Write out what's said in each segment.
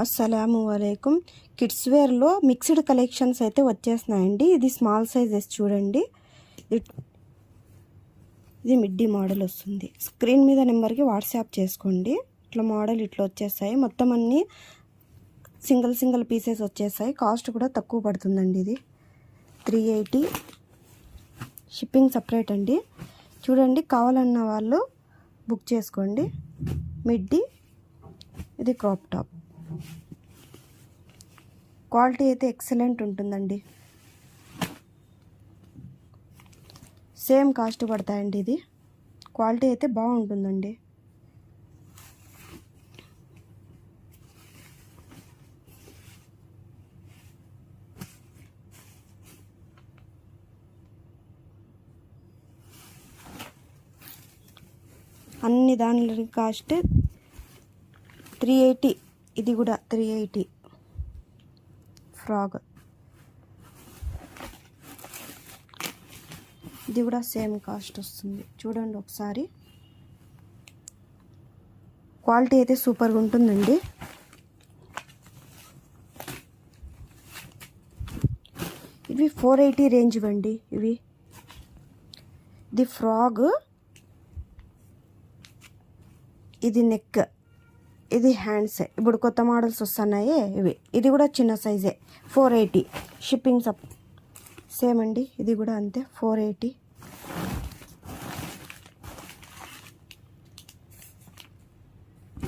అస్సలాము అలైకుం. Kids వేర్లో mixed collections అయితే వచ్చేస్తున్నాయండి. ఇది స్మాల్ సైజెస్ చూడండి. ఇది మిడ్డీ మోడల్ వస్తుంది. స్క్రీన్ మీద నెంబర్కి వాట్సాప్ చేసుకోండి. ఇట్లా మోడల్ ఇట్లా వచ్చేస్తాయి. మొత్తం అన్నీ సింగిల్ పీసెస్ వచ్చేస్తాయి. కాస్ట్ కూడా తక్కువ పడుతుందండి. ఇది 380, షిప్పింగ్ సపరేట్ అండి. చూడండి, కావాలన్న వాళ్ళు బుక్ చేసుకోండి. మిడ్డీ, ఇది క్రాప్ టాప్. క్వాలిటీ అయితే ఎక్సలెంట్ ఉంటుందండి. సేమ్ కాస్ట్ పడతాయండి. ఇది క్వాలిటీ అయితే బాగుంటుందండి. అన్ని దాని కాస్ట్ 380. ఇది కూడా 380 ఫ్రాక్. ఇది కూడా సేమ్ కాస్ట్ వస్తుంది. చూడండి ఒకసారి, క్వాలిటీ అయితే సూపర్గా ఉంటుందండి. ఇవి 480 రేంజ్ అండి. ఇది ఫ్రాక్, ఇది నెక్, ఇది హ్యాండ్స్. ఇప్పుడు కొత్త మోడల్స్ వస్తున్నాయి ఇవి. ఇది కూడా చిన్న సైజే, 480. షిప్పింగ్ సేమ్ అండి. ఇది కూడా అంతే, 480.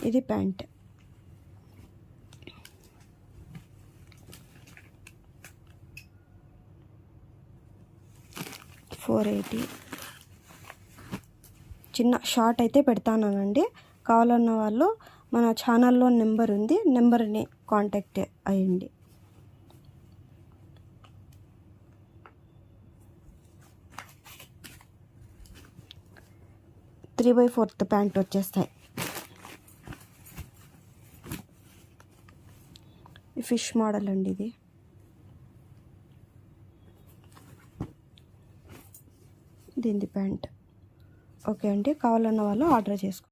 ఇది ప్యాంట్, $480. చిన్న షార్ట్ అయితే పెడతానండి. కావాలన్న వాళ్ళు మన ఛానల్లో నెంబర్ ఉంది, నెంబర్ని కాంటాక్ట్ అయ్యండి. త్రీ బై ఫోర్త్ ప్యాంట్ వచ్చేస్తాయి. ఫిష్ మోడల్ అండి. దీని ప్యాంట్. ఓకే అండి, కావాలన్న వాళ్ళు ఆర్డర్ చేసుకోండి.